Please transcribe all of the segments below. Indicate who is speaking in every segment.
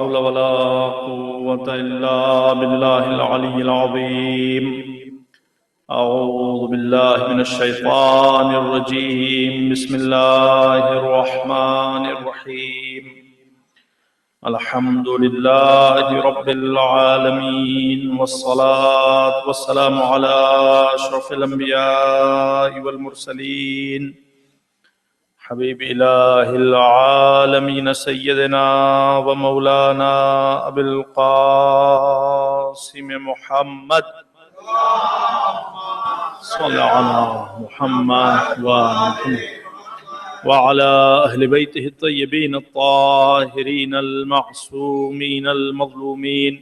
Speaker 1: حول ولا قوة إلا بالله العلي العظيم. أعوذ بالله من الشيطان الرجيم. بسم الله الرحمن الرحيم. الحمد لله رب العالمين، والصلاة والسلام على أشرف الأنبياء والمرسلين، حبيب إله العالمين سيدنا ومولانا أبي القاسم محمد صلى على محمد وعلى أهل بيته الطيبين الطاهرين المعصومين المظلومين،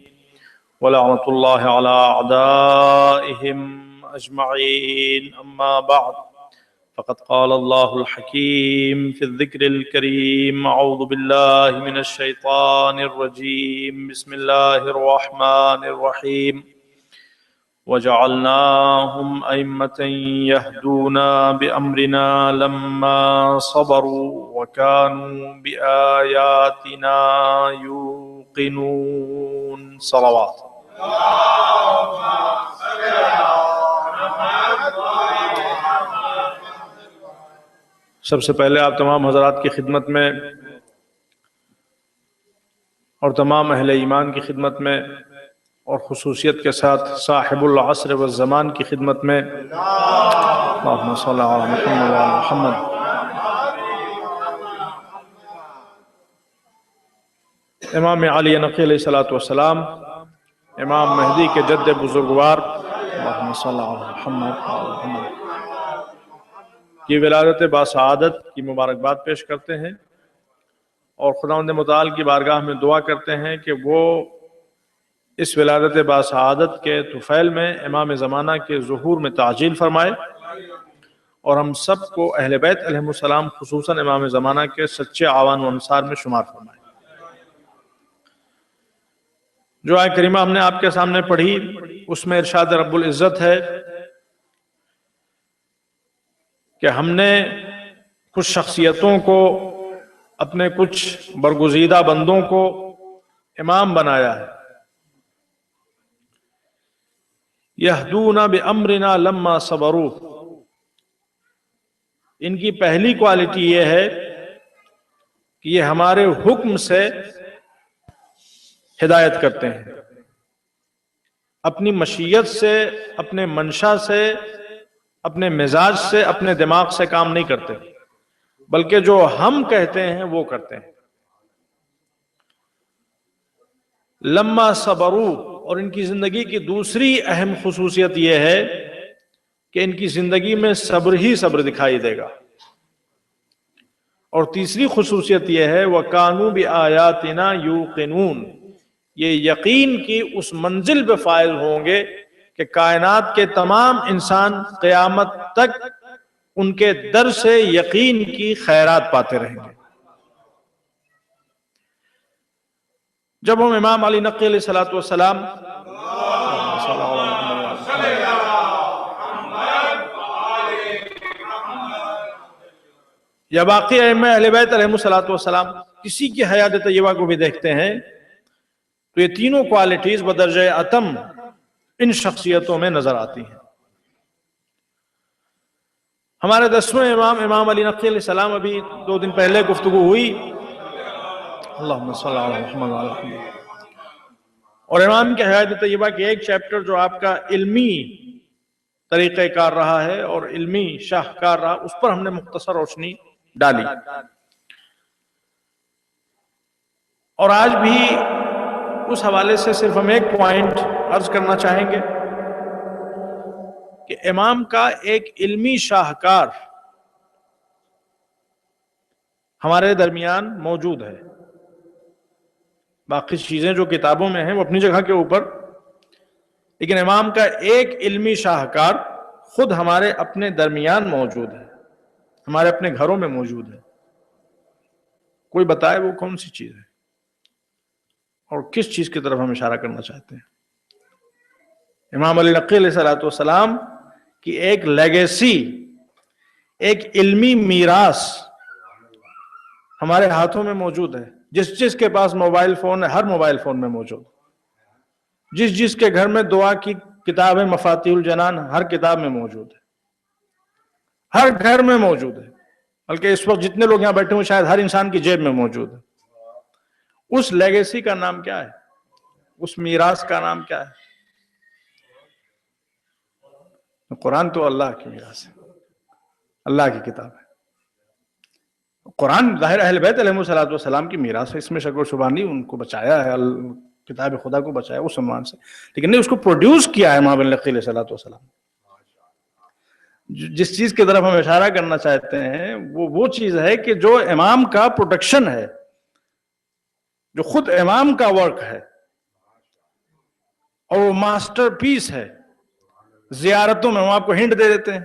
Speaker 1: ولعنة الله على أعدائهم أجمعين. أما بعد، فقد قال الله الحكيم في الذكر الكريم: أعوذ بالله من الشيطان الرجيم. بسم الله الرحمن الرحيم. وجعلناهم أئمة يهدون بأمرنا لما صبروا وكانوا بآياتنا يوقنون. صلوات. سب سے پہلے آپ تمام حضرات کی خدمت میں اور تمام اہل ایمان کی خدمت میں اور خصوصیت کے ساتھ صاحب العصر والزمان کی خدمت میں اللہم صلی علی محمد وعلی محمد امام علی نقی علیہ السلام، امام مہدی کے جد بزرگوار اللہم صلی علی محمد وعلی محمد کی ولادت باسعادت کی مبارکباد پیش کرتے ہیں، اور خداوند متعال کی بارگاہ میں دعا کرتے ہیں کہ وہ اس ولادت باسعادت کے طفیل میں امام زمانہ کے ظہور میں تعجیل فرمائے، اور ہم سب کو اہل بیت علیہ السلام خصوصاً امام زمانہ کے سچے اعوان و انصار میں شمار فرمائے۔ جو آیت کریمہ ہم نے آپ کے سامنے پڑھی، اس میں ارشاد رب العزت ہے کہ ہم نے کچھ شخصیتوں کو، اپنے کچھ برگزیدہ بندوں کو امام بنایا ہے۔ یہدون بامرنا لما صبروا، ان کی پہلی کوالٹی یہ ہے کہ یہ ہمارے حکم سے ہدایت کرتے ہیں، اپنی مشیت سے، اپنے منشا سے، اپنے مزاج سے، اپنے دماغ سے کام نہیں کرتے، بلکہ جو ہم کہتے ہیں وہ کرتے ہیں۔ لما صبروا، اور ان کی زندگی کی دوسری اہم خصوصیت یہ ہے کہ ان کی زندگی میں صبر ہی صبر دکھائی دے گا، اور تیسری خصوصیت یہ ہے وَكَانُوا بِآيَاتِنَا يُوقِنُونَ، یہ یقین کی اس منزل پہ فائز ہوں گے کہ کائنات کے تمام انسان قیامت تک ان کے در سے یقین کی خیرات پاتے رہیں گے۔ جب ہم امام علی نقی علیہ السلام یا باقی ائمہ اہل بیت علیہ السلام کسی کی حیات طیبہ کو بھی دیکھتے ہیں تو یہ تینوں کوالٹیز بدرجہ اتم ان شخصیتوں میں نظر آتی ہیں۔ ہمارے 10ویں امام علی نقی علیہ السلام ابھی 2 دن پہلے گفتگو ہوئی، اللہم صلی علی محمد وعلی محمد، اور امام کی حیات طیبہ کی ایک چیپٹر جو آپ کا علمی طریقہ کار رہا ہے اور علمی شاہکار رہا، اس پر ہم نے مختصر روشنی ڈالی، اور آج بھی اس حوالے سے صرف ہم ایک پوائنٹ عرض کرنا چاہیں گے کہ امام کا ایک علمی شاہکار ہمارے درمیان موجود ہے۔ باقی چیزیں جو کتابوں میں ہیں وہ اپنی جگہ کے اوپر، لیکن امام کا ایک علمی شاہکار خود ہمارے اپنے درمیان موجود ہے، ہمارے اپنے گھروں میں موجود ہے۔ کوئی بتائے وہ کون سی چیز ہے اور کس چیز کی طرف ہم اشارہ کرنا چاہتے ہیں؟ امام علی نقی علیہ السلام کی ایک لیگیسی، ایک علمی میراث ہمارے ہاتھوں میں موجود ہے، جس کے پاس موبائل فون ہے ہر موبائل فون میں موجود، جس کے گھر میں دعا کی کتاب ہے مفاتیح الجنان ہر کتاب میں موجود ہے، ہر گھر میں موجود ہے، بلکہ اس وقت جتنے لوگ یہاں بیٹھے ہوں شاید ہر انسان کی جیب میں موجود ہے۔ اس لیگیسی کا نام کیا ہے؟ اس میراث کا نام کیا ہے؟ قرآن تو اللہ کی میراث ہے، اللہ کی کتاب ہے۔ قرآن ظاہر اہل بیت علیہ السلام کی میراث ہے، اس میں شک و شبہ نہیں، ان کو بچایا ہے، کتاب خدا کو بچایا اس عنوان سے، لیکن نہیں اس کو پروڈیوس کیا ہے امام بن لقی علیہ السلام۔ جس چیز کی طرف ہم اشارہ کرنا چاہتے ہیں وہ چیز ہے کہ جو امام کا پروڈکشن ہے، جو خود امام کا ورک ہے، اور وہ ماسٹر پیس ہے۔ زیارتوں میں ہم آپ کو ہنٹ دے دیتے ہیں،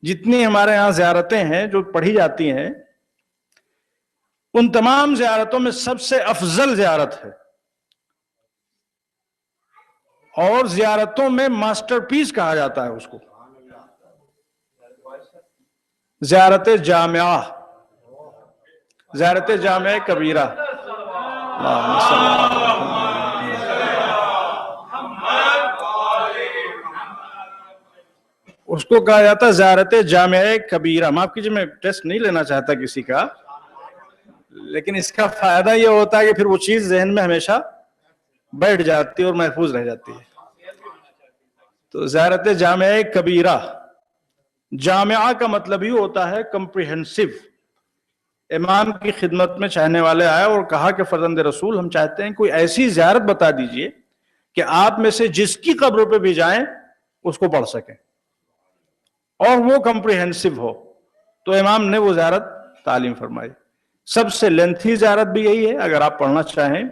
Speaker 1: جتنی ہمارے ہاں زیارتیں ہیں جو پڑھی جاتی ہیں، ان تمام زیارتوں میں سب سے افضل زیارت ہے، اور زیارتوں میں ماسٹر پیس کہا جاتا ہے اس کو، زیارت جامعہ، زیارت جامعہ کبیرہ۔ اس کو کہا جاتا ہے زیارت جامعہ کبیرہ۔ معاف کیجیے میں ٹیسٹ نہیں لینا چاہتا کسی کا، لیکن اس کا فائدہ یہ ہوتا ہے کہ پھر وہ چیز ذہن میں ہمیشہ بیٹھ جاتی ہے اور محفوظ رہ جاتی ہے۔ تو زیارت جامعہ کبیرہ، جامعہ کا مطلب ہی ہوتا ہے کمپریہنسو۔ امام کی خدمت میں چاہنے والے آئے اور کہا کہ فرزند رسول ہم چاہتے ہیں کوئی ایسی زیارت بتا دیجئے کہ آپ میں سے جس کی قبر پہ بھی جائیں اس کو پڑھ سکیں اور وہ کمپریہنسو ہو۔ تو امام نے وہ زیارت تعلیم فرمائی۔ سب سے لینتھی زیارت بھی یہی ہے، اگر آپ پڑھنا چاہیں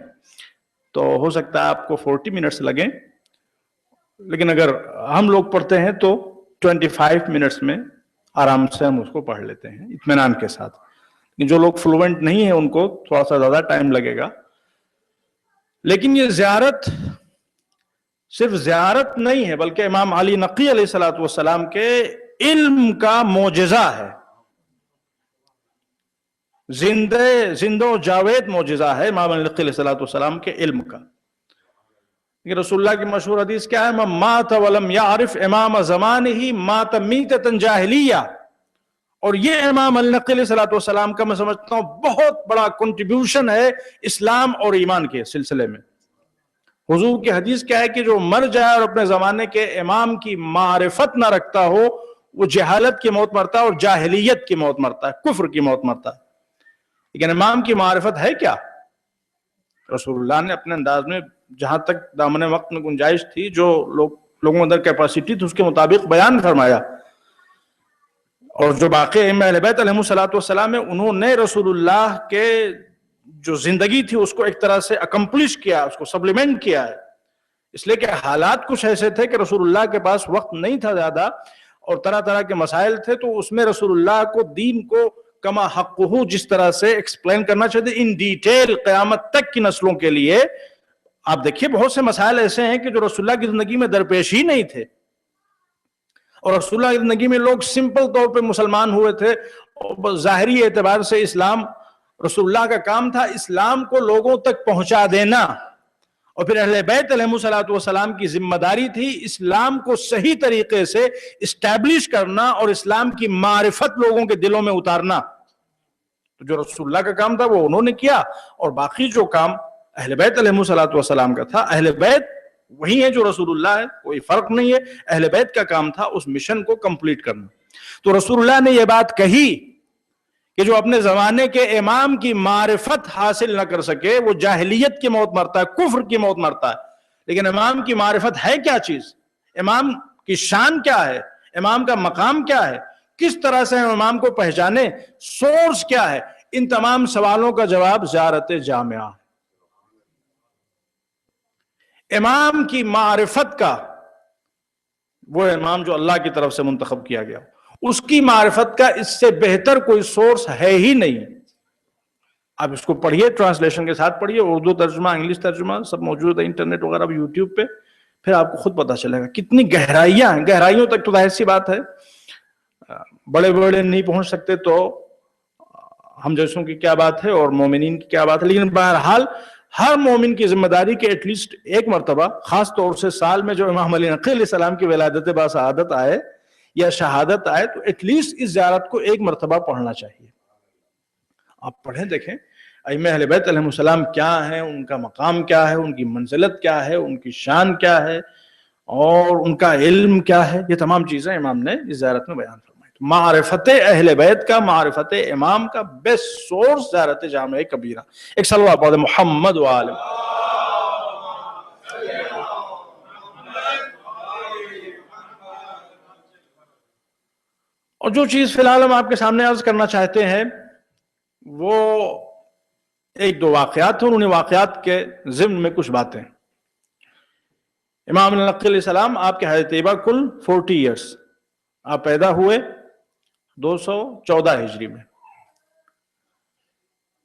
Speaker 1: تو ہو سکتا ہے آپ کو 40 منٹس لگیں، لیکن اگر ہم لوگ پڑھتے ہیں تو 25 منٹس میں آرام سے ہم اس کو پڑھ لیتے ہیں اطمینان کے ساتھ۔ جو لوگ فلوئنٹ نہیں ہیں ان کو تھوڑا سا زیادہ ٹائم لگے گا۔ لیکن یہ زیارت صرف زیارت نہیں ہے، بلکہ امام علی نقی علیہ السلام کے علم کا معجزہ ہے، زندہ و جاوید معجزہ ہے امام علی نقی علیہ السلام کے علم کا۔ رسول اللہ کی مشہور حدیث کیا ہے؟ من مات ولم یعرف امام زمانہ مات میتۃ جاہلیہ۔ اور یہ امام علی نقی علیہ السلام کا میں سمجھتا ہوں بہت بڑا کنٹریبیوشن ہے اسلام اور ایمان کے سلسلے میں۔ حضور کی حدیث کیا ہے کہ جو مر جائے اور اپنے زمانے کے امام کی معرفت نہ رکھتا ہو وہ جہالت کی موت مرتا ہے اور جاہلیت کی موت مرتا ہے، کفر کی موت مرتا ہے۔ لیکن امام کی معرفت ہے کیا؟ رسول اللہ نے اپنے انداز میں جہاں تک دامن وقت میں گنجائش تھی، جو لوگوں اندر کیپیسٹی تھی، اس کے مطابق بیان فرمایا۔ اور جو باقی ائمہ اہل بیت علیہم السلام ہیں، انہوں نے رسول اللہ کے جو زندگی تھی اس کو ایک طرح سے اکمپلش کیا، اس کو سپلیمنٹ کیا ہے، اس لیے کہ حالات کچھ ایسے تھے کہ رسول اللہ کے پاس وقت نہیں تھا زیادہ، اور طرح طرح کے مسائل تھے، تو اس میں رسول اللہ کو دین کو کما حقہ جس طرح سے ایکسپلین کرنا چاہتے ان ڈیٹیل قیامت تک کی نسلوں کے لیے۔ آپ دیکھیے بہت سے مسائل ایسے ہیں کہ جو رسول اللہ کی زندگی میں درپیش ہی نہیں تھے، اور رسول اللہ کی زندگی میں لوگ سمپل طور پہ مسلمان ہوئے تھے، ظاہری اعتبار سے اسلام رسول اللہ کا کام تھا اسلام کو لوگوں تک پہنچا دینا، اور پھر اہل بیت علیہم السلام کی ذمہ داری تھی اسلام کو صحیح طریقے سے اسٹیبلش کرنا اور اسلام کی معرفت لوگوں کے دلوں میں اتارنا۔ تو جو رسول اللہ کا کام تھا وہ انہوں نے کیا، اور باقی جو کام اہل بیت علیہم السلام کا تھا، اہل بیت وہی ہے جو رسول اللہ ہے، کوئی فرق نہیں ہے، اہل بیت کا کام تھا اس مشن کو کمپلیٹ کرنا۔ تو رسول اللہ نے یہ بات کہی کہ جو اپنے زمانے کے امام کی معرفت حاصل نہ کر سکے وہ جاہلیت کی موت مرتا ہے، کفر کی موت مرتا ہے۔ لیکن امام کی معرفت ہے کیا چیز؟ امام کی شان کیا ہے؟ امام کا مقام کیا ہے؟ کس طرح سے ہم امام کو پہچانے؟ سورس کیا ہے؟ ان تمام سوالوں کا جواب زیارت جامعہ۔ امام کی معرفت کا، وہ امام جو اللہ کی طرف سے منتخب کیا گیا، اس کی معرفت کا اس سے بہتر کوئی سورس ہے ہی نہیں۔ آپ اس کو پڑھیے، ٹرانسلیشن کے ساتھ پڑھیے، اردو ترجمہ، انگلش ترجمہ سب موجود ہے انٹرنیٹ وغیرہ یوٹیوب پہ، پھر آپ کو خود پتا چلے گا کتنی گہرائیاں ہیں۔ گہرائیوں تک تو ظاہر سی بات ہے بڑے بڑے نہیں پہنچ سکتے، تو ہم جیسوں کی کیا بات ہے اور مومنین کی کیا بات ہے، لیکن بہرحال ہر مومن کی ذمہ داری کہ ایٹ لیسٹ ایک مرتبہ، خاص طور سے سال میں جو امام علی نقی علیہ السلام کی ولادت باسعادت آئے یا شہادت آئے، تو ایٹ لیسٹ اس زیارت کو ایک مرتبہ پڑھنا چاہیے. آپ پڑھیں دیکھیں ائمہ اہل بیت علیہ السلام کیا ہیں، ان کا مقام کیا ہے، ان کی منزلت کیا ہے، ان کی شان کیا ہے، اور ان کا علم کیا ہے. یہ تمام چیزیں امام نے اس زیارت میں بیان فرمائی. معرفت اہل بیت کا، معرفت امام کا بیسٹ سورس زیارت جامع کبیرہ. ایک صلوات پڑھیں محمد وآلہ. اور جو چیز فی الحال ہم آپ کے سامنے عرض کرنا چاہتے ہیں وہ ایک دو واقعات ہیں، انہیں واقعات کے ضمن میں کچھ باتیں. امام نقی علیہ السلام آپ کے حیات طیبہ کل 40 ایئرس. آپ پیدا ہوئے 214 ہجری میں.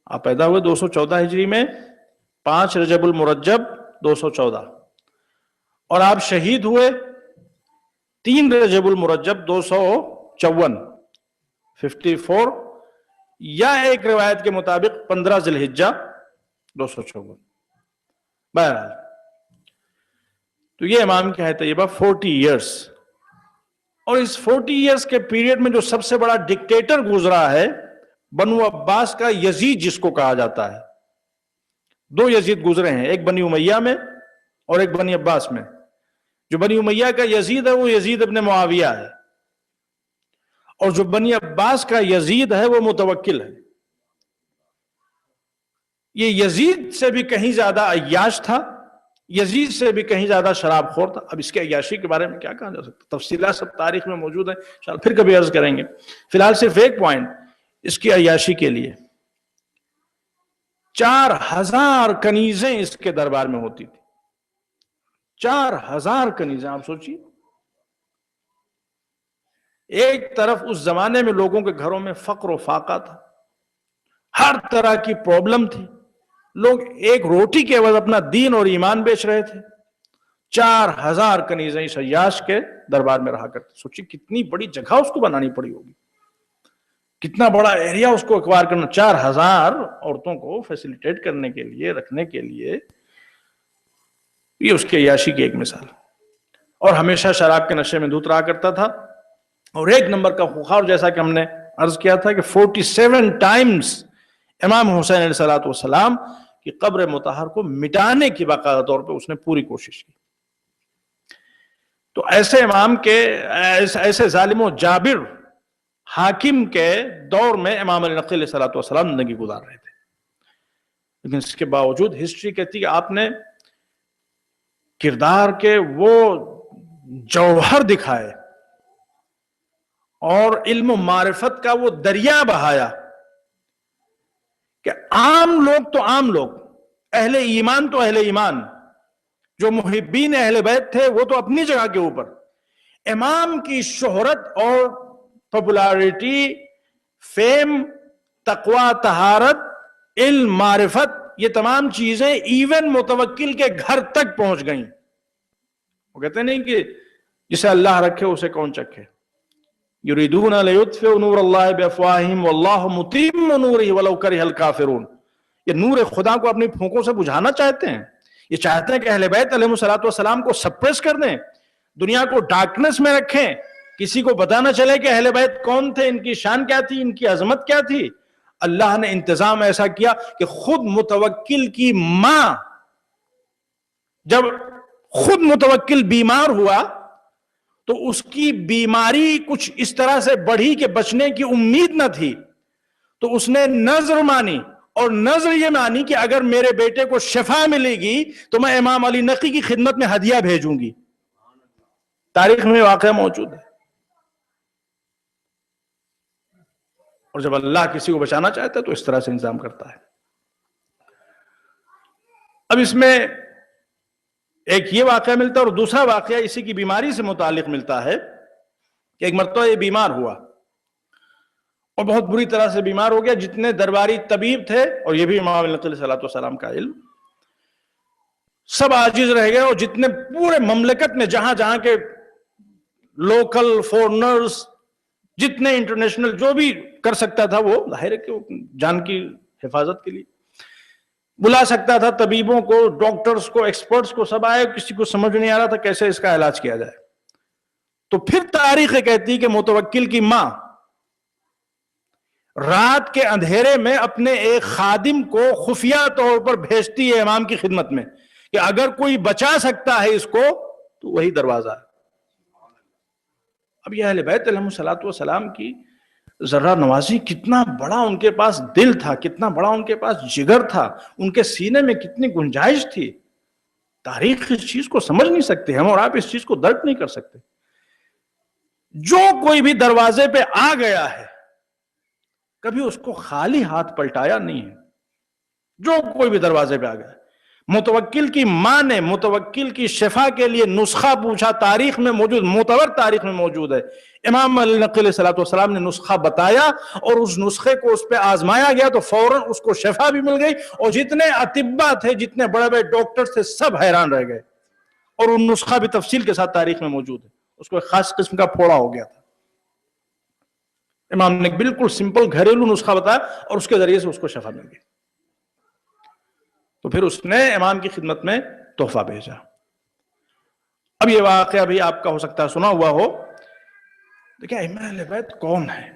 Speaker 1: آپ پیدا ہوئے 214 ہجری میں، 5 رجب المرجب 214، اور آپ شہید ہوئے 3 رجب المرجب 254، 54، یا ایک روایت کے مطابق 15 ذی الحجہ 254. بہرحال تو یہ امام کی حیات طیبہ 40 ایئرس. اور اس 40 ایئرس کے پیریڈ میں جو سب سے بڑا ڈکٹیٹر گزرا ہے بنو عباس کا، یزید جس کو کہا جاتا ہے. 2 یزید گزرے ہیں، ایک بنی امیہ میں اور ایک بنی عباس میں. جو بنی امیہ کا یزید ہے وہ یزید ابن معاویہ ہے، اور جو بنی عباس کا یزید ہے وہ متوکل ہے. یہ یزید سے بھی کہیں زیادہ عیاش تھا، یزید سے بھی کہیں زیادہ شراب خور تھا. اب اس کے عیاشی کے بارے میں کیا کہا جا سکتا، تفصیلات سب تاریخ میں موجود ہیں، انشاءاللہ پھر کبھی عرض کریں گے. فی الحال صرف ایک پوائنٹ اس کی عیاشی کے لیے، 4000 کنیزیں اس کے دربار میں ہوتی تھی. 4000 کنیزیں. آپ سوچیے، ایک طرف اس زمانے میں لوگوں کے گھروں میں فقر و فاقہ تھا، ہر طرح کی پرابلم تھی، لوگ ایک روٹی کے عوض اپنا دین اور ایمان بیچ رہے تھے. 4000 کنیزیں اس عیاش کے دربار میں رہا کرتے. سوچیے کتنی بڑی جگہ اس کو بنانی پڑی ہوگی، کتنا بڑا ایریا اس کو ایکوائر کرنا. 4000 عورتوں کو فیسیلیٹیٹ کرنے کے لیے، رکھنے کے لیے. یہ اس کی عیاشی کی ایک مثال. اور ہمیشہ شراب کے نشے میں دھت رہا کرتا تھا. اور ایک نمبر کا خوخار، جیسا کہ ہم نے عرض کیا تھا کہ 47 ٹائمز امام حسین علیہ السلام کی قبر مطہر کو مٹانے کی باقاعدہ طور پہ اس نے پوری کوشش کی. تو ایسے امام کے، ایسے ظالم و جابر حاکم کے دور میں امام علی نقی علیہ السلام زندگی گزار رہے تھے. لیکن اس کے باوجود ہسٹری کہتی ہے کہ آپ نے کردار کے وہ جوہر دکھائے اور علم و معرفت کا وہ دریا بہایا کہ عام لوگ تو عام لوگ، اہل ایمان تو اہل ایمان، جو محبین اہل بیت تھے وہ تو اپنی جگہ کے اوپر، امام کی شہرت اور پاپولیرٹی، فیم، تقوی، طہارت، علم، معرفت، یہ تمام چیزیں ایون متوکل کے گھر تک پہنچ گئیں. وہ کہتے نہیں کہ جسے اللہ رکھے اسے کون چکھے. یریدون لیطفئوا نور اللہ بافواہہم واللہ متم نورہ ولو کرہ الکافرون. یہ نور خدا کو اپنی پھونکوں سے بجھانا چاہتے ہیں. یہ چاہتے ہیں کہ اہل بیت علیہ السلام کو سپریس کر دیں، دنیا کو ڈارکنس میں رکھیں، کسی کو پتہ نہ چلے کہ اہل بیت کون تھے، ان کی شان کیا تھی، ان کی عظمت کیا تھی. اللہ نے انتظام ایسا کیا کہ خود متوکل کی ماں، جب خود متوکل بیمار ہوا تو اس کی بیماری کچھ اس طرح سے بڑھی کہ بچنے کی امید نہ تھی، تو اس نے نذر مانی، اور نذر یہ مانی کہ اگر میرے بیٹے کو شفا ملے گی تو میں امام علی نقی کی خدمت میں ہدیہ بھیجوں گی. تاریخ میں واقعہ موجود ہے. اور جب اللہ کسی کو بچانا چاہتا ہے تو اس طرح سے انتظام کرتا ہے. اب اس میں ایک یہ واقعہ ملتا ہے، اور دوسرا واقعہ اسی کی بیماری سے متعلق ملتا ہے کہ ایک مرتبہ یہ بیمار ہوا اور بہت بری طرح سے بیمار ہو گیا. جتنے درباری طبیب تھے، اور یہ بھی امام علیہ السلام کا علم، سب عاجز رہ گئے. اور جتنے پورے مملکت میں جہاں جہاں کے لوکل فورنرز جتنے انٹرنیشنل جو بھی کر سکتا تھا وہ ظاہر ہے کہ جان کی حفاظت کے لیے بلا سکتا تھا طبیبوں کو، ڈاکٹرز کو، ایکسپرٹس کو، سب آئے، کسی کو سمجھ نہیں آ رہا تھا کیسے اس کا علاج کیا جائے. تو پھر تاریخ کہتی کہ متوکل کی ماں رات کے اندھیرے میں اپنے ایک خادم کو خفیہ طور پر بھیجتی ہے امام کی خدمت میں کہ اگر کوئی بچا سکتا ہے اس کو تو وہی دروازہ ہے. اب یہ اہل بیت علیہم الصلوۃ والسلام کی ذرہ نوازی، کتنا بڑا ان کے پاس دل تھا، کتنا بڑا ان کے پاس جگر تھا، ان کے سینے میں کتنی گنجائش تھی. تاریخ اس چیز کو سمجھ نہیں سکتے، ہم اور آپ اس چیز کو درک نہیں کر سکتے. جو کوئی بھی دروازے پہ آ گیا ہے کبھی اس کو خالی ہاتھ پلٹایا نہیں ہے. جو کوئی بھی دروازے پہ آ گیا. متوکل کی ماں نے متوکل کی شفا کے لیے نسخہ پوچھا، تاریخ میں موجود، معتبر تاریخ میں موجود ہے. امام علی نقی علیہ الصلوۃ والسلام نے نسخہ بتایا اور اس نسخے کو اس پہ آزمایا گیا تو فوراً اس کو شفا بھی مل گئی، اور جتنے اطباء تھے، جتنے بڑے بڑے ڈاکٹر تھے، سب حیران رہ گئے. اور وہ نسخہ بھی تفصیل کے ساتھ تاریخ میں موجود ہے. اس کو ایک خاص قسم کا پھوڑا ہو گیا تھا. امام نے بالکل سمپل گھریلو نسخہ بتایا اور اس کے ذریعے سے اس کو شفا مل گئی. تو پھر اس نے امام کی خدمت میں تحفہ بھیجا. اب یہ واقعہ بھی آپ کا ہو سکتا ہے سنا ہوا ہو. دیکھیں ائمہ اہل بیت کون ہیں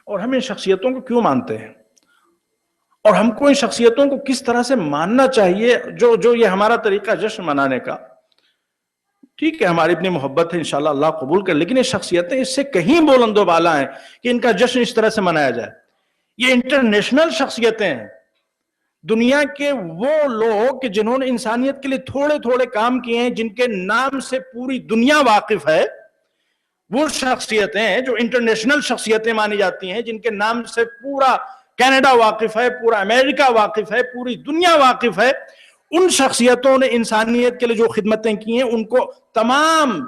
Speaker 1: اور ہم ان شخصیتوں کو کیوں مانتے ہیں، اور ہم کو ان شخصیتوں کو کس طرح سے ماننا چاہیے. جو یہ ہمارا طریقہ جشن منانے کا، ٹھیک ہے ہماری اپنی محبت ہے، انشاءاللہ اللہ قبول کر، لیکن یہ شخصیتیں اس سے کہیں بلند و بالا ہیں کہ ان کا جشن اس طرح سے منایا جائے. یہ انٹرنیشنل شخصیتیں ہیں، دنیا کے وہ لوگ کہ جنہوں نے انسانیت کے لیے تھوڑے تھوڑے کام کیے ہیں، جن کے نام سے پوری دنیا واقف ہے. وہ شخصیتیں ہیں جو انٹرنیشنل شخصیتیں مانی جاتی ہیں، جن کے نام سے پورا کینیڈا واقف ہے، پورا امریکہ واقف ہے، پوری دنیا واقف ہے. ان شخصیتوں نے انسانیت کے لیے جو خدمتیں کی ہیں، ان کو تمام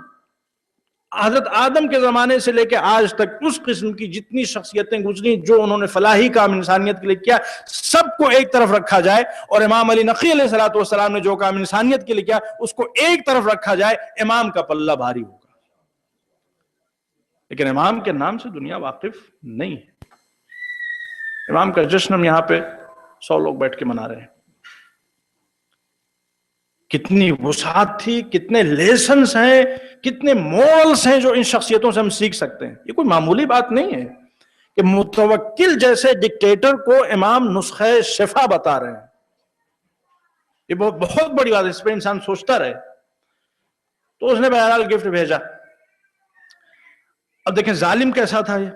Speaker 1: حضرت آدم کے زمانے سے لے کے آج تک اس قسم کی جتنی شخصیتیں گزری جو انہوں نے فلاحی کام انسانیت کے لیے کیا، سب کو ایک طرف رکھا جائے، اور امام علی نقی علیہ الصلوۃ والسلام نے جو کام انسانیت کے لیے کیا اس کو ایک طرف رکھا جائے، امام کا پلہ بھاری ہوگا. لیکن امام کے نام سے دنیا واقف نہیں ہے. امام کا جشن ہم یہاں پہ 100 لوگ بیٹھ کے منا رہے ہیں. کتنی وسعت تھی، کتنے لیسنز ہیں، کتنے مورلز ہیں جو ان شخصیتوں سے ہم سیکھ سکتے ہیں. یہ کوئی معمولی بات نہیں ہے کہ متوکل جیسے ڈکٹیٹر کو امام نسخہ شفا بتا رہے ہیں. یہ بہت بڑی بات ہے، اس پہ انسان سوچتا رہے. تو اس نے بہرحال گفٹ بھیجا. اب دیکھیں ظالم کیسا تھا. یہ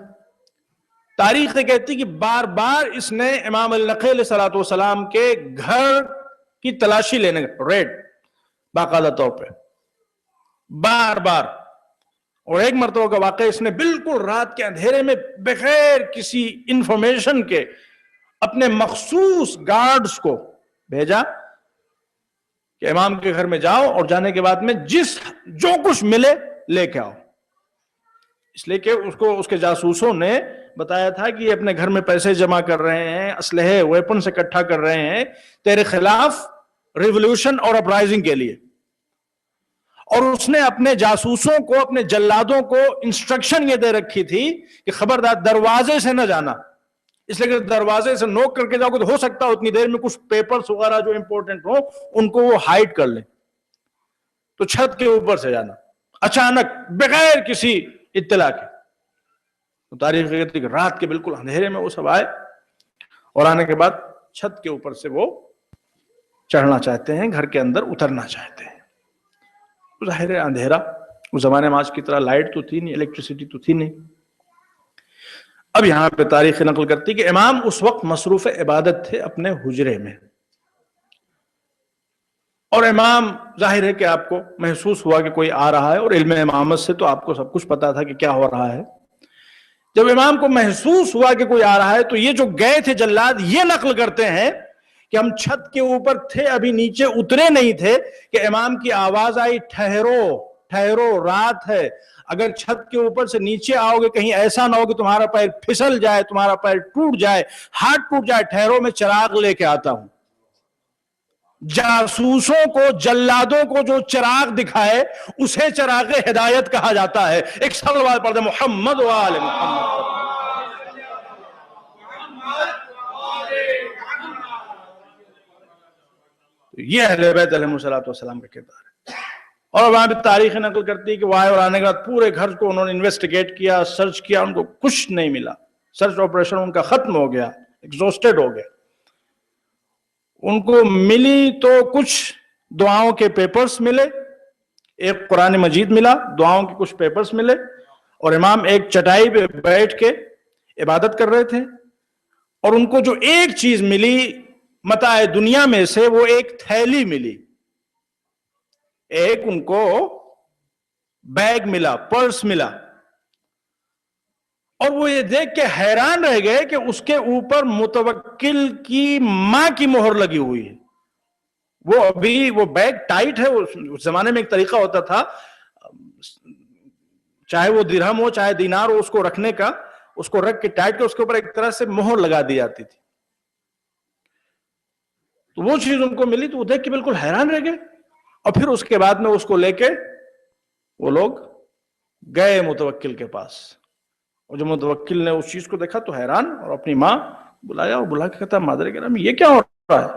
Speaker 1: تاریخ کہتی کہ بار بار اس نے امام علی نقی علیہ الصلوۃ والسلام کے گھر کی تلاشی لینے کا ریڈ باقاعدہ طور پہ بار بار. اور ایک مرتبہ کا واقعہ اس نے بالکل رات کے اندھیرے میں بغیر کسی انفارمیشن کے اپنے مخصوص گارڈز کو بھیجا کہ امام کے گھر میں جاؤ اور جانے کے بعد میں جو کچھ ملے لے کے آؤ. اس لیے کہ اس کے جاسوسوں نے بتایا تھا کہ یہ اپنے گھر میں پیسے جمع کر رہے ہیں، اسلحے ویپنز اکٹھا کر رہے ہیں تیرے خلاف ریولوشن اور اپرائزنگ کے لیے. اور اس نے اپنے جاسوسوں کو، اپنے جلادوں کو انسٹرکشن یہ دے رکھی تھی کہ خبردار دروازے سے نہ جانا، اس لیے کہ دروازے سے نوک کر کے جاؤ گے تو ہو سکتا ہے اتنی دیر میں کچھ پیپرز وغیرہ جو امپورٹنٹ ہو ان کو وہ ہائیڈ کر لیں. تو چھت کے اوپر سے جانا اچانک بغیر کسی اطلاع کے. تو تاریخ کہتی کہ رات کے بالکل اندھیرے میں وہ سب آئے اور آنے کے بعد چھت کے اوپر سے وہ چڑھنا چاہتے ہیں، گھر کے اندر اترنا چاہتے ہیں. ظاہر ہے اندھیرا، اس زمانے میں آج کی طرح لائٹ تو تھی نہیں، الیکٹریسٹی تو تھی نہیں. اب یہاں پہ تاریخ نقل کرتی کہ امام اس وقت مصروف عبادت تھے اپنے حجرے میں. اور امام ظاہر ہے کہ آپ کو محسوس ہوا کہ کوئی آ رہا ہے، اور علم امامت سے تو آپ کو سب کچھ پتا تھا کہ کیا ہو رہا ہے. جب امام کو محسوس ہوا کہ کوئی آ رہا ہے تو یہ جو گئے تھے جلاد یہ نقل کرتے ہیں کہ ہم چھت کے اوپر تھے، ابھی نیچے اترے نہیں تھے کہ امام کی آواز آئی، ٹھہرو ٹھہرو رات ہے، اگر چھت کے اوپر سے نیچے آؤ گے کہیں ایسا نہ ہو کہ تمہارا پیر پھسل جائے، تمہارا پیر ٹوٹ جائے، ہاتھ ٹوٹ جائے، ٹھہرو میں چراغ لے کے آتا ہوں. جاسوسوں کو، جلادوں کو جو چراغ دکھائے اسے چراغ ہدایت کہا جاتا ہے. ایک صلوات پڑھ دیں محمد و آل محمد. یہ اہل بیت علیہ السلام کا کردار ہے. اور وہاں پہ تاریخ نقل کرتی ہے کہ وہ آئے اور آنے کے بعد پورے گھر کو انہوں نے انویسٹیگیٹ کیا، سرچ کیا، ان کو کچھ نہیں ملا. سرچ آپریشن ان کا ختم ہو گیا، ایگزاسٹڈ ہو گیا. ان کو ملی تو کچھ دعاؤں کے پیپرز ملے، ایک قرآن مجید ملا، دعاؤں کے کچھ پیپرز ملے، اور امام ایک چٹائی پہ بیٹھ کے عبادت کر رہے تھے. اور ان کو جو ایک چیز ملی متاع دنیا میں سے، وہ ایک تھیلی ملی، ایک ان کو بیگ ملا، پرس ملا. اور وہ یہ دیکھ کے حیران رہ گئے کہ اس کے اوپر متوکل کی ماں کی مہر لگی ہوئی ہے. وہ ابھی وہ بیگ ٹائٹ ہے. اس زمانے میں ایک طریقہ ہوتا تھا، چاہے وہ درہم ہو چاہے دینار ہو، اس کو رکھنے کا، اس کو رکھ کے ٹائٹ کے اس کے اوپر ایک طرح سے مہر لگا دی جاتی تھی. تو وہ چیز ان کو ملی تو وہ دیکھ کے بالکل حیران رہ گئے. اور پھر اس کے بعد میں اس کو لے کے وہ لوگ گئے متوکل کے پاس. اور جب متوکل نے اس چیز کو دیکھا تو حیران، اور اپنی ماں بلایا اور بلا کے کہتا مادر گرامی یہ کیا ہو رہا ہے؟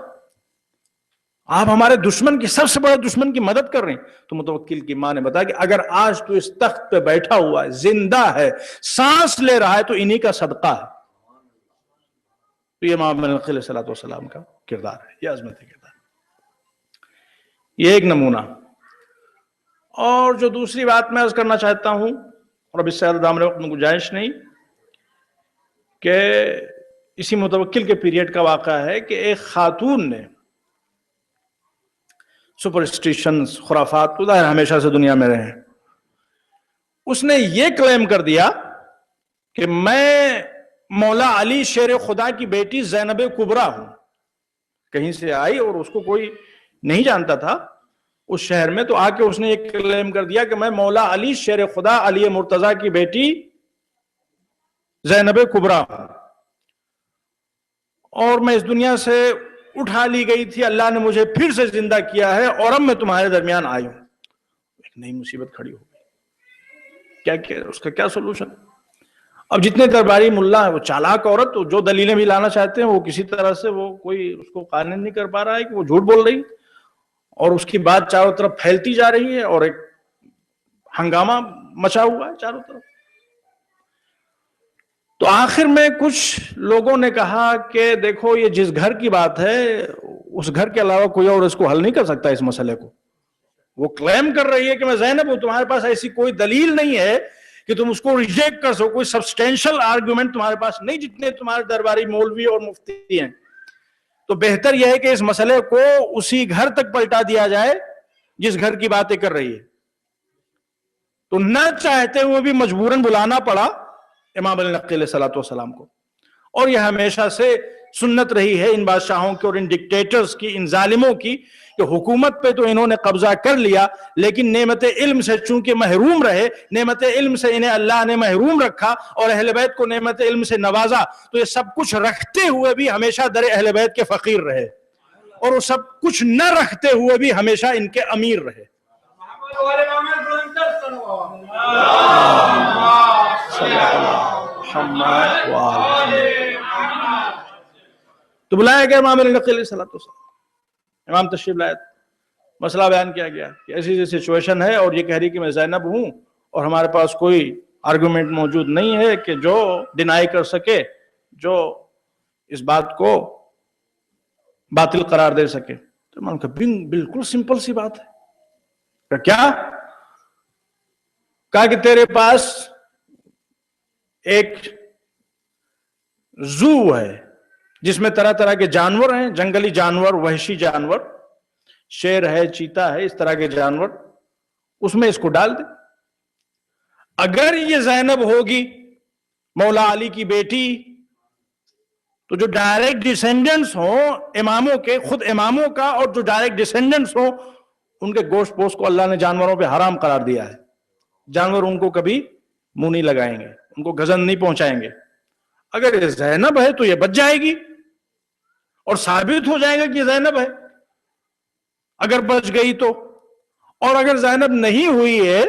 Speaker 1: آپ ہمارے دشمن کی، سب سے بڑے دشمن کی مدد کر رہے ہیں. تو متوکل کی ماں نے بتایا کہ اگر آج تو اس تخت پہ بیٹھا ہوا ہے، زندہ ہے، سانس لے رہا ہے، تو انہی کا صدقہ ہے. تو یہ امام علیہ السلام کا کردار ہے، یہ عظمت کردار. یہ ایک نمونہ. اور جو دوسری بات میں عرض کرنا چاہتا ہوں، اور اب اس سے زیادہ دامن وقت میں گنجائش نہیں، کہ اسی متوکل کے پیریڈ کا واقعہ ہے کہ ایک خاتون نے سپرسٹیشنز، خرافات تو ظاہر ہمیشہ سے دنیا میں رہے ہیں، اس نے یہ کلیم کر دیا کہ میں مولا علی شیر خدا کی بیٹی زینب کبریٰ ہوں. کہیں سے آئی اور اس کو کوئی نہیں جانتا تھا اس شہر میں، تو آ کے اس نے یہ کلیم کر دیا کہ میں مولا علی شیر خدا علی مرتضیٰ کی بیٹی زینب کبریٰ ہوں، اور میں اس دنیا سے اٹھا لی گئی تھی، اللہ نے مجھے پھر سے زندہ کیا ہے، اور اب میں تمہارے درمیان آئی ہوں. ایک نئی مصیبت کھڑی ہو گئی. کیا اس کا کیا سولوشن؟ اب جتنے درباری ملا ہیں وہ چالاک عورت، تو جو دلیلیں بھی لانا چاہتے ہیں وہ کسی طرح سے وہ کوئی اس کو قانع نہیں کر پا رہا ہے کہ وہ جھوٹ بول رہی، اور اس کی بات چاروں طرف پھیلتی جا رہی ہے، اور ایک ہنگامہ مچا ہوا ہے چاروں طرف. تو آخر میں کچھ لوگوں نے کہا کہ دیکھو یہ جس گھر کی بات ہے اس گھر کے علاوہ کوئی اور اس کو حل نہیں کر سکتا اس مسئلے کو. وہ کلیم کر رہی ہے کہ میں زینب ہوں، تمہارے پاس ایسی کوئی دلیل نہیں ہے کہ تم اس کو ریجیکٹ کر سکو، کوئی سبسٹینشل آرگومنٹ تمہارے پاس نہیں، جتنے تمہارے درباری مولوی اور مفتی ہیں. تو بہتر یہ ہے کہ اس مسئلے کو اسی گھر تک پلٹا دیا جائے جس گھر کی باتیں کر رہی ہے. تو نہ چاہتے ہوئے بھی مجبوراً بلانا پڑا امام علیہ السلام کو. اور یہ ہمیشہ سے سنت رہی ہے ان بادشاہوں کی اور ان ڈکٹیٹرز کی، ان ظالموں کی، کہ حکومت پہ تو انہوں نے قبضہ کر لیا، لیکن نعمت علم سے چونکہ محروم رہے، نعمت علم سے انہیں اللہ نے محروم رکھا اور اہل بیت کو نعمت علم سے نوازا، تو یہ سب کچھ رکھتے ہوئے بھی ہمیشہ در اہل بیت کے فقیر رہے، اور وہ سب کچھ نہ رکھتے ہوئے بھی ہمیشہ ان کے امیر رہے. تو بلایا گیا امام علیہ السلام. امام تشریف لائے، مسئلہ بیان کیا گیا کہ ایسی سچویشن ہے، اور یہ کہہ رہی کہ میں زینب ہوں، اور ہمارے پاس کوئی آرگومنٹ موجود نہیں ہے کہ جو ڈینائی کر سکے، جو اس بات کو باطل قرار دے سکے. تو امام کہا بالکل سمپل سی بات ہے. کیا؟ کہا کہ تیرے پاس ایک زو ہے جس میں طرح طرح کے جانور ہیں، جنگلی جانور، وحشی جانور، شیر ہے، چیتا ہے، اس طرح کے جانور، اس میں اس کو ڈال دے. اگر یہ زینب ہوگی مولا علی کی بیٹی، تو جو ڈائریکٹ ڈیسینڈنٹس ہوں اماموں کے، خود اماموں کا، اور جو ڈائریکٹ ڈیسینڈنٹس ہوں ان کے گوشت پوست کو اللہ نے جانوروں پہ حرام قرار دیا ہے. جانور ان کو کبھی منہ نہیں لگائیں گے، ان کو گزن نہیں پہنچائیں گے. اگر یہ زینب ہے تو یہ بچ جائے گی اور ثابت ہو جائے گا کہ یہ زینب ہے. اگر بچ گئی تو، اور اگر زینب نہیں ہوئی ہے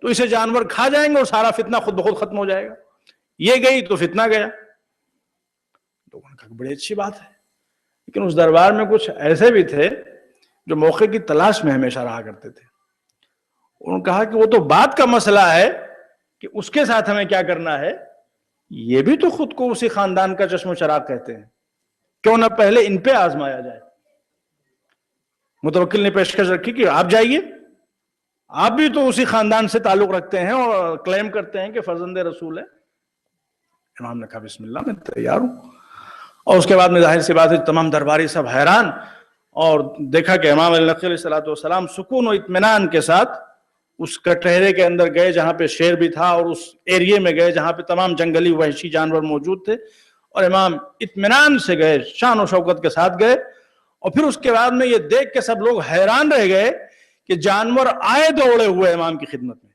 Speaker 1: تو اسے جانور کھا جائیں گے اور سارا فتنہ خود بخود ختم ہو جائے گا. یہ گئی تو فتنہ گیا. لوگوں نے کہا بڑی اچھی بات ہے. لیکن اس دربار میں کچھ ایسے بھی تھے جو موقع کی تلاش میں ہمیشہ رہا کرتے تھے. انہوں نے کہا کہ وہ تو بات کا مسئلہ ہے کہ اس کے ساتھ ہمیں کیا کرنا ہے، یہ بھی تو خود کو اسی خاندان کا چشم و چراغ کہتے ہیں، کیوں نہ پہلے ان پہ آزمایا جائے. متوکل نے پیشکش رکھی کہ آپ جائیے، آپ بھی تو اسی خاندان سے تعلق رکھتے ہیں اور کلیم کرتے ہیں کہ فرزند رسول ہے. امام نے کہا بسم اللہ، میں تیار ہوں. اور اس کے بعد میں ظاہر سی بات ہے تمام درباری سب حیران، اور دیکھا کہ امام علی نقی علیہ السلام سکون و اطمینان کے ساتھ اس کٹہرے کے اندر گئے جہاں پہ شیر بھی تھا، اور اس ایریے میں گئے جہاں پہ تمام جنگلی وحشی جانور موجود تھے، اور امام اطمینان سے گئے، شان و شوکت کے ساتھ گئے. اور پھر اس کے بعد میں یہ دیکھ کے سب لوگ حیران رہ گئے کہ جانور آئے دوڑے ہوئے امام کی خدمت میں،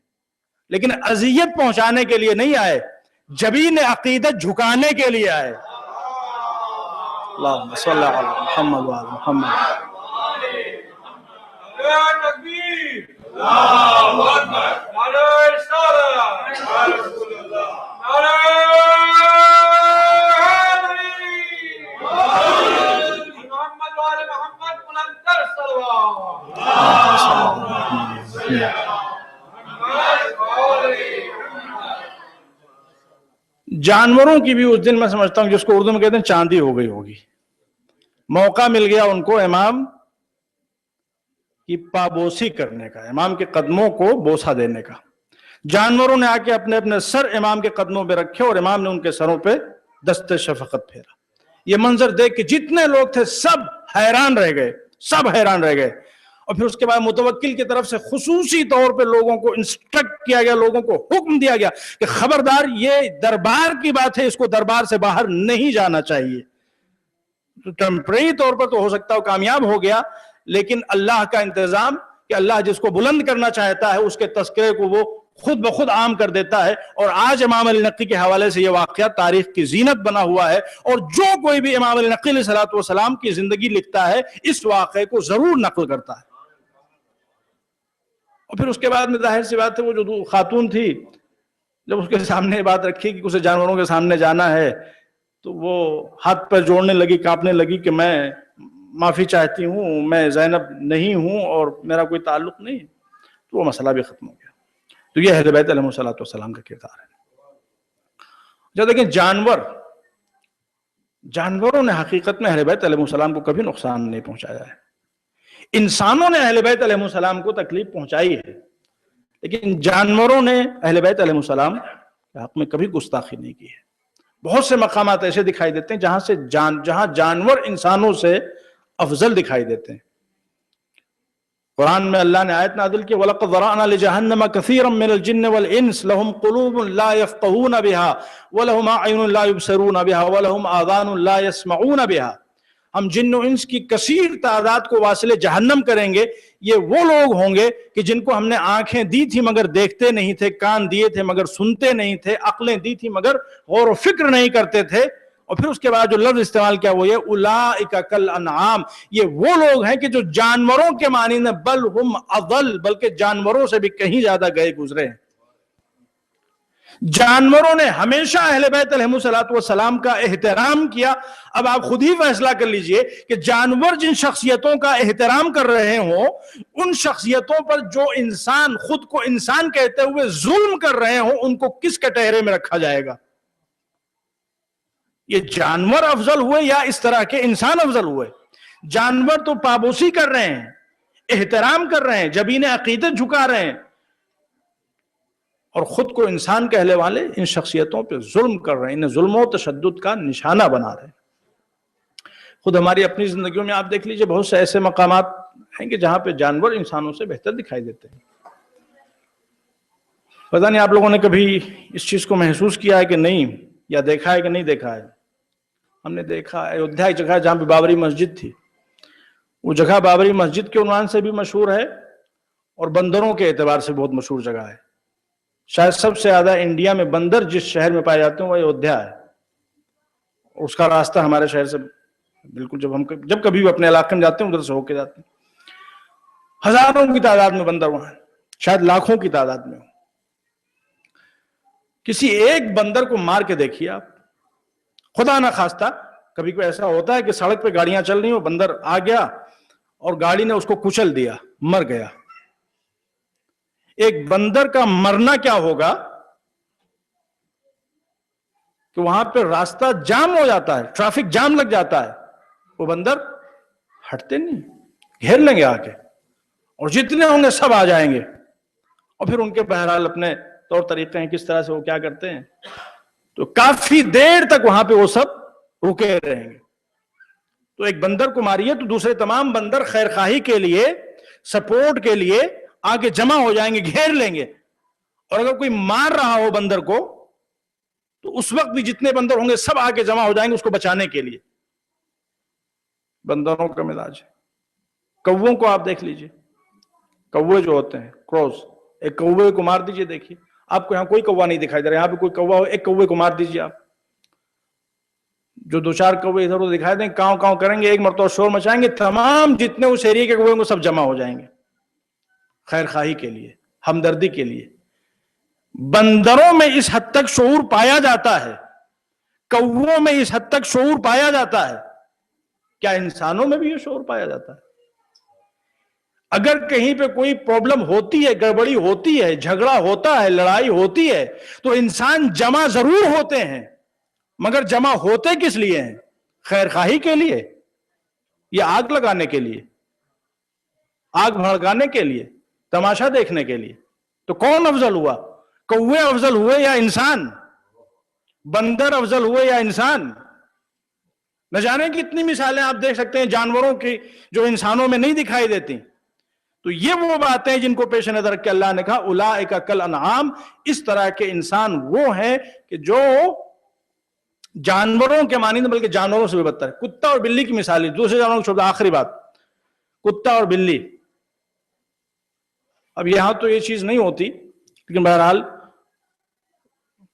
Speaker 1: لیکن اذیت پہنچانے کے لیے نہیں آئے، جبین عقیدت جھکانے کے لیے آئے. اللہم صلی علی محمد وعلی محمد. جانوروں کی بھی اس دن میں سمجھتا ہوں جس کو اردو میں کہتے ہیں چاندی ہو گئی ہوگی. موقع مل گیا ان کو امام کی پابوسی کرنے کا، امام کے قدموں کو بوسہ دینے کا. جانوروں نے آ کے اپنے اپنے سر امام کے قدموں پہ رکھے اور امام نے ان کے سروں پہ دست شفقت پھیرا. یہ منظر دیکھ کے جتنے لوگ تھے سب حیران رہ گئے، سب حیران رہ گئے. اور پھر اس کے بعد متوکل کی طرف سے خصوصی طور پہ لوگوں کو انسٹرکٹ کیا گیا، لوگوں کو حکم دیا گیا کہ خبردار یہ دربار کی بات ہے، اس کو دربار سے باہر نہیں جانا چاہیے. ٹیمپریری طور پر تو ہو سکتا ہے کامیاب ہو گیا، لیکن اللہ کا انتظام کہ اللہ جس کو بلند کرنا چاہتا ہے اس کے تذکرے کو وہ خود بخود عام کر دیتا ہے. اور آج امام علی نقی کے حوالے سے یہ واقعہ تاریخ کی زینت بنا ہوا ہے، اور جو کوئی بھی امام علی نقی علیہ السلام کی زندگی لکھتا ہے اس واقعے کو ضرور نقل کرتا ہے. اور پھر اس کے بعد میں ظاہر سی بات ہے وہ جو خاتون تھی، جب اس کے سامنے بات رکھی کہ اسے جانوروں کے سامنے جانا ہے تو وہ ہاتھ پر جوڑنے لگی، کانپنے لگی کہ میں معافی چاہتی ہوں، میں زینب نہیں ہوں اور میرا کوئی تعلق نہیں. تو وہ مسئلہ بھی ختم ہو گیا. تو یہ اہل بیت علیہ السلام کا کردار ہے. جب دیکھیں جانوروں نے حقیقت میں اہل بیت علیہ السلام کو کبھی نقصان نہیں پہنچایا ہے. انسانوں نے اہل بیت علیہ السلام کو تکلیف پہنچائی ہے، لیکن جانوروں نے اہل بیت علیہ السلام کے حق میں کبھی گستاخی نہیں کی ہے. بہت سے مقامات ایسے دکھائی دیتے ہیں جہاں جانور انسانوں سے افضل دکھائی دیتے ہیں. قرآن میں اللہ نے آیت نازل کی وَلَقَدْ ذَرَأْنَا لِجَهَنَّمَ كَثِيرًا مِّنَ الْجِنِّ وَالْإِنسِ لَهُمْ قُلُوبٌ لَا يَفْقَهُونَ بِهَا وَلَهُمْ أَعْيُنٌ لَا يُبْصِرُونَ بِهَا وَلَهُمْ آذَانٌ لَا يَسْمَعُونَ بِهَا. ہم جن و انس کی کثیر تعداد کو واصل جہنم کریں گے. یہ وہ لوگ ہوں گے کہ جن کو ہم نے آنکھیں دی تھی مگر دیکھتے نہیں تھے، کان دیے تھے مگر سنتے نہیں تھے، عقلیں دی تھی مگر غور و فکر نہیں کرتے تھے. اور پھر اس کے بعد جو لفظ استعمال کیا وہ یہ اولئک کالانعام، یہ وہ لوگ ہیں کہ جو جانوروں کے معنی میں بل ہم اضل، بلکہ جانوروں سے بھی کہیں زیادہ گئے گزرے ہیں. جانوروں نے ہمیشہ اہل بیت علیہ السلام کا احترام کیا. اب آپ خود ہی فیصلہ کر لیجئے کہ جانور جن شخصیتوں کا احترام کر رہے ہوں، ان شخصیتوں پر جو انسان خود کو انسان کہتے ہوئے ظلم کر رہے ہوں، ان کو کس کٹہرے میں رکھا جائے گا؟ یہ جانور افضل ہوئے یا اس طرح کے انسان افضل ہوئے؟ جانور تو پابوسی کر رہے ہیں، احترام کر رہے ہیں، جبین عقیدت جھکا رہے ہیں، اور خود کو انسان کہنے والے ان شخصیتوں پہ ظلم کر رہے ہیں، انہیں ظلم و تشدد کا نشانہ بنا رہے ہیں. خود ہماری اپنی زندگیوں میں آپ دیکھ لیجئے بہت سے ایسے مقامات ہیں کہ جہاں پہ جانور انسانوں سے بہتر دکھائی دیتے ہیں. پتہ نہیں آپ لوگوں نے کبھی اس چیز کو محسوس کیا ہے کہ نہیں، یا دیکھا ہے کہ نہیں دیکھا ہے. ہم نے دیکھا ایودھیا ایک جگہ ہے جہاں پہ بابری مسجد تھی. وہ جگہ بابری مسجد کے عنوان سے بھی مشہور ہے اور بندروں کے اعتبار سے بہت مشہور جگہ ہے. شاید سب سے زیادہ انڈیا میں بندر جس شہر میں پائے جاتے ہیں وہ ایودھیا ہے. اس کا راستہ ہمارے شہر سے بالکل جب کبھی بھی اپنے علاقے میں جاتے ہیں ادھر سے ہو کے جاتے ہیں. ہزاروں کی تعداد میں بندر وہاں ہیں، شاید لاکھوں کی تعداد میں ہو. کسی ایک بندر کو مار کے دیکھیے آپ. خدا نہ خواستہ کبھی کوئی ایسا ہوتا ہے کہ سڑک پہ گاڑیاں چل رہی ہوں، بندر آ گیا اور گاڑی نے اس کو کچل دیا، مر گیا. ایک بندر کا مرنا کیا ہوگا کہ وہاں پہ راستہ جام ہو جاتا ہے، ٹریفک جام لگ جاتا ہے، وہ بندر ہٹتے نہیں، گھیر لیں گے آ کے، اور جتنے ہوں گے سب آ جائیں گے. اور پھر ان کے بہرحال اپنے طور طریقے ہیں کس طرح سے وہ کیا کرتے ہیں، تو کافی دیر تک وہاں پہ وہ سب رکے رہیں گے. تو ایک بندر کو ماریے تو دوسرے تمام بندر خیر خواہی کے لیے، سپورٹ کے لیے آگے جمع ہو جائیں گے، گھیر لیں گے. اور اگر کوئی مار رہا ہو بندر کو تو اس وقت بھی جتنے بندر ہوں گے سب آگے جمع ہو جائیں گے اس کو بچانے کے لیے. بندروں کا مزاج ہے. کووں کو آپ دیکھ لیجئے، کوے جو ہوتے ہیں کروز، ایک کوے کو مار دیجئے، دیکھیے آپ کو یہاں کوئی کوا نہیں دکھائی دے رہا، یہاں پہ کوئی کوا ہو، ایک کوے کو مار دیجئے آپ. جو دو چار کوے ادھر ادھر دکھائی دیں، کاؤں کاؤں کریں گے، ایک مرتبہ شور مچائیں گے، تمام جتنے اس ایریے کے کوے ہیں وہ سب جمع ہو جائیں گے خیر خواہی کے لیے، ہمدردی کے لیے. بندروں میں اس حد تک شعور پایا جاتا ہے، کووں میں اس حد تک شعور پایا جاتا ہے، کیا انسانوں میں بھی یہ شعور پایا جاتا ہے؟ اگر کہیں پہ کوئی پرابلم ہوتی ہے، گڑبڑی ہوتی ہے، جھگڑا ہوتا ہے، لڑائی ہوتی ہے، تو انسان جمع ضرور ہوتے ہیں، مگر جمع ہوتے کس لیے ہیں؟ خیر خواہی کے لیے یا آگ لگانے کے لیے، آگ بھڑکانے کے لیے، تماشا دیکھنے کے لیے؟ تو کون افضل ہوا؟ کوے افضل ہوئے یا انسان؟ بندر افضل ہوئے یا انسان؟ نہ جانے کی اتنی مثالیں آپ دیکھ سکتے ہیں جانوروں کی جو انسانوں میں نہیں دکھائی دیتی. تو یہ وہ باتیں جن کو پیش نظر رکھ کے اللہ نے کہا اولئک کالانعام، اس طرح کے انسان وہ ہیں کہ جو جانوروں کے مانند بلکہ جانوروں سے بھی بدتر ہے. کتا اور بلی کی مثال، دوسرے جانوروں کے شبد، آخری بات، کتا اور بلی. اب یہاں تو یہ چیز نہیں ہوتی، لیکن بہرحال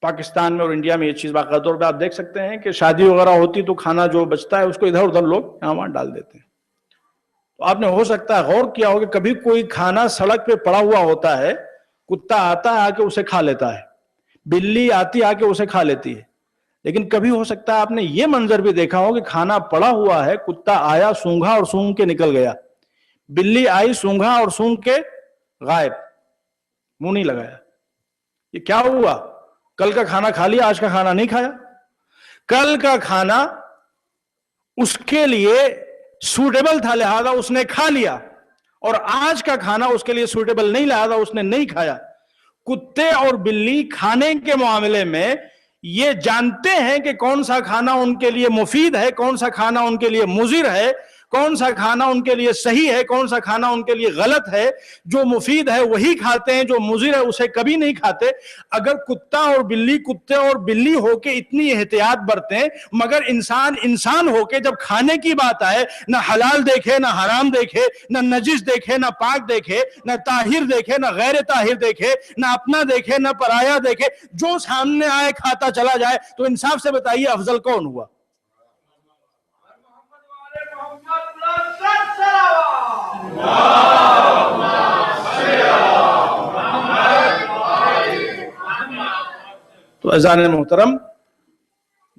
Speaker 1: پاکستان میں اور انڈیا میں یہ چیز باقاعدہ طور پہ آپ دیکھ سکتے ہیں کہ شادی وغیرہ ہوتی تو کھانا جو بچتا ہے اس کو ادھر ادھر لوگ یہاں وہاں ڈال دیتے ہیں. تو آپ نے ہو سکتا ہے غور کیا ہوگا، کبھی کوئی کھانا سڑک پہ پڑا ہوا ہوتا ہے، کتا آتا ہے آ کے اسے کھا لیتا ہے، بلی آتی آ کے اسے کھا لیتی ہے. لیکن کبھی ہو سکتا ہے آپ نے یہ منظر بھی دیکھا ہو کہ کھانا پڑا ہوا ہے، کتا آیا سونگھا اور سونگ کے نکل گیا، بلی آئی سونگھا اور سونگ کے غائب، منہ نہیں لگایا. یہ کیا ہوا؟ کل کا کھانا کھا لیا، آج کا کھانا نہیں کھایا. کل کا کھانا اس کے لیے سوٹیبل تھا لہذا اس نے کھا لیا، اور آج کا کھانا اس کے لیے سوٹیبل نہیں لہذا اس نے نہیں کھایا. کتے اور بلی کھانے کے معاملے میں یہ جانتے ہیں کہ کون سا کھانا ان کے لیے مفید ہے، کون سا کھانا ان کے لیے مضر ہے، کون سا کھانا ان کے لیے صحیح ہے، کون سا کھانا ان کے لیے غلط ہے. جو مفید ہے وہی کھاتے ہیں، جو مضر ہے اسے کبھی نہیں کھاتے. اگر کتا اور بلی کتے اور بلی ہو کے اتنی احتیاط برتیں، مگر انسان انسان ہو کے جب کھانے کی بات آئے نہ حلال دیکھے، نہ حرام دیکھے، نہ نجس دیکھے، نہ پاک دیکھے، نہ طاہر دیکھے، نہ غیر طاہر دیکھے، نہ اپنا دیکھے نہ پرایا دیکھے، جو سامنے آئے کھاتا چلا جائے، تو انصاف سے بتائیے افضل کون ہوا؟ تو عزیزان محترم،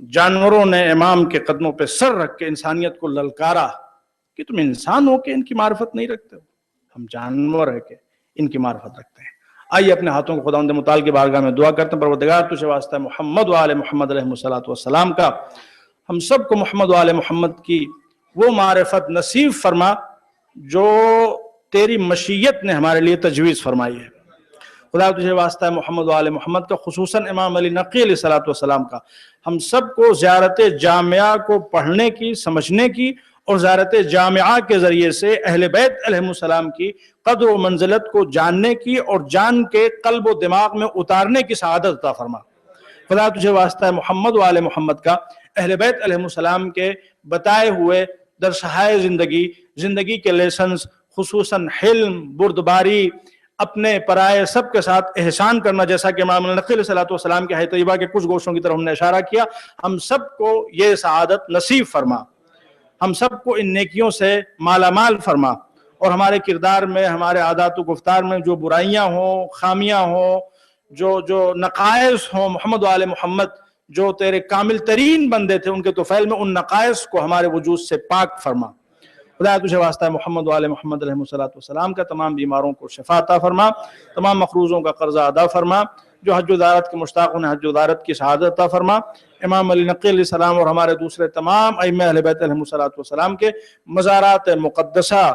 Speaker 1: جانوروں نے امام کے قدموں پہ سر رکھ کے انسانیت کو للکارا کہ تم انسان ہو کے ان کی معرفت نہیں رکھتے ہو، ہم جانور ہے کہ ان کی معرفت رکھتے ہیں. آئیے اپنے ہاتھوں کو خداوند متعال کی بارگاہ میں دعا کرتے ہیں. پروردگار تجھے واسطہ محمد و آل محمد علیہ الصلوۃ والسلام کا، ہم سب کو محمد و آل محمد کی وہ معرفت نصیب فرما جو تیری مشیت نے ہمارے لیے تجویز فرمائی ہے. خدا تجھے واسطہ محمد و آل محمد کا، خصوصاً امام علی نقی علیہ الصلوۃ والسلام کا، ہم سب کو زیارت جامعہ کو پڑھنے کی، سمجھنے کی، اور زیارت جامعہ کے ذریعے سے اہل بیت علیہ السلام کی قدر و منزلت کو جاننے کی اور جان کے قلب و دماغ میں اتارنے کی سعادت عطا فرما. خدا تجھے واسطہ محمد و آل محمد کا، اہل بیت علیہ السلام کے بتائے ہوئے درسہائے زندگی کے لیسنز، خصوصاً حلم، بردباری، اپنے پرائے سب کے ساتھ احسان کرنا، جیسا کہ امام نقی علیہ السلام کے حیات طیبہ کے کچھ گوشوں کی طرف ہم نے اشارہ کیا، ہم سب کو یہ سعادت نصیب فرما، ہم سب کو ان نیکیوں سے مالا مال فرما، اور ہمارے کردار میں، ہمارے عادات و گفتار میں جو برائیاں ہوں، خامیاں ہوں، جو نقائص ہوں، محمد و آل محمد جو تیرے کامل ترین بندے تھے ان کے طفیل میں، ان نقائص کو ہمارے وجود سے پاک فرما۔ خدا تجھے واسطہ ہے محمد و آل محمد علیہ السلام کا تمام بیماروں کو شفا عطا فرما، تمام مقروضوں کا قرضہ ادا فرما، جو حج و زیارت کے مشتاق انہیں حج و زیارت کی سعادت عطا فرما۔ امام علی نقی علیہ السلام اور ہمارے دوسرے تمام ائمہ اہل بیت علیہ السلام کے مزارات مقدسہ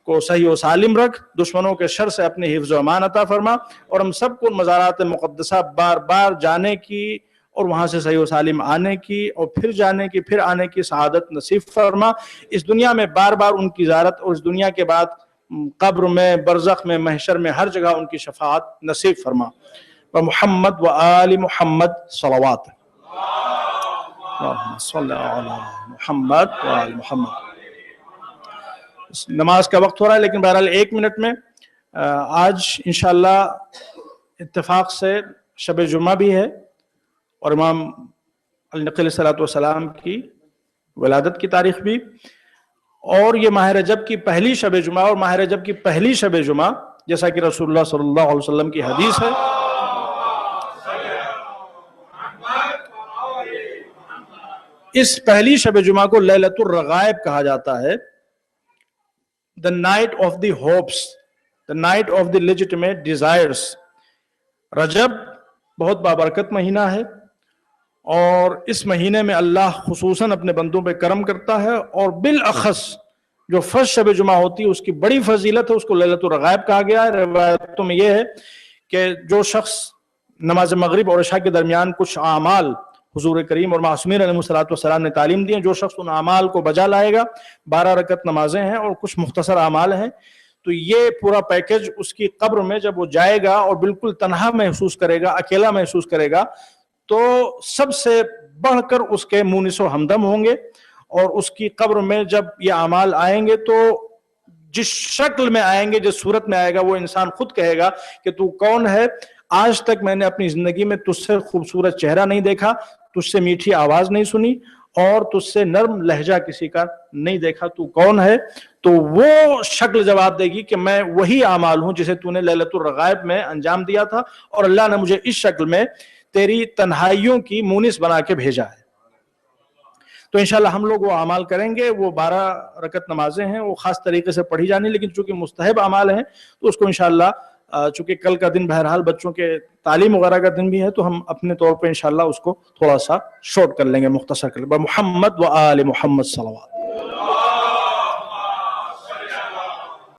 Speaker 1: کو صحیح و سالم رکھ، دشمنوں کے شر سے اپنی حفظ و امان عطا فرما، اور ہم سب کو مزارات مقدسہ بار بار جانے کی اور وہاں سے صحیح و سالم آنے کی اور پھر جانے کی، پھر آنے کی سعادت نصیب فرما۔ اس دنیا میں بار بار ان کی زیارت، اور اس دنیا کے بعد قبر میں، برزخ میں، محشر میں، ہر جگہ ان کی شفاعت نصیب فرما۔ ومحمد و آل محمد صلوات۔ اللہم صلی علی محمد و آل محمد۔ نماز کا وقت ہو رہا ہے، لیکن بہرحال 1 منٹ میں آج انشاءاللہ اتفاق سے شب جمعہ بھی ہے، اور امام علی نقی علیہ السلام کی ولادت کی تاریخ بھی، اور یہ ماہ رجب کی پہلی شب جمعہ، اور ماہ رجب کی پہلی شب جمعہ جیسا کہ رسول اللہ صلی اللہ علیہ وسلم کی حدیث ہے، اس پہلی شب جمعہ کو لیلۃ الرغائب کہا جاتا ہے، the night of the hopes, the night of the legitimate desires۔ رجب بہت بابرکت مہینہ ہے، اور اس مہینے میں اللہ خصوصاً اپنے بندوں پہ کرم کرتا ہے، اور بالاخص جو فرسٹ شب جمعہ ہوتی ہے اس کی بڑی فضیلت ہے، اس کو لیلۃ الرغائب کہا گیا ہے۔ روایتوں میں یہ ہے کہ جو شخص نماز مغرب اور عشاء کے درمیان کچھ اعمال حضور کریم اور معصومین علیہ السلام نے تعلیم دی ہیں، جو شخص ان اعمال کو بجا لائے گا، 12 رکعت نمازیں ہیں اور کچھ مختصر اعمال ہیں، تو یہ پورا پیکج اس کی قبر میں جب وہ جائے گا اور بالکل تنہا محسوس کرے گا، اکیلا محسوس کرے گا، تو سب سے بڑھ کر اس کے مونس و ہمدم ہوں گے، اور اس کی قبر میں جب یہ اعمال آئیں گے تو جس شکل میں آئیں گے، جس صورت میں آئے گا، وہ انسان خود کہے گا کہ تو کون ہے؟ آج تک میں نے اپنی زندگی میں تجھ سے خوبصورت چہرہ نہیں دیکھا، تجھ سے میٹھی آواز نہیں سنی، اور تجھ سے نرم لہجہ کسی کا نہیں دیکھا، تو کون ہے؟ تو وہ شکل جواب دے گی کہ میں وہی اعمال ہوں جسے تو نے لیلۃ الرغائب میں انجام دیا تھا، اور اللہ نے مجھے اس شکل میں تیری تنہائیوں کی مونس بنا کے بھیجا ہے۔ تو انشاءاللہ ہم لوگ وہ اعمال کریں گے۔ وہ 12 رکعت نمازیں ہیں، وہ خاص طریقے سے پڑھی جانی، لیکن چونکہ مستحب اعمال ہیں تو اس کو انشاءاللہ، چونکہ کل کا دن بہرحال بچوں کے تعلیم وغیرہ کا دن بھی ہے، تو ہم اپنے طور پہ انشاءاللہ اس کو تھوڑا سا شارٹ کر لیں گے، مختصر کر لیں گے۔ محمد و آل محمد صلوات۔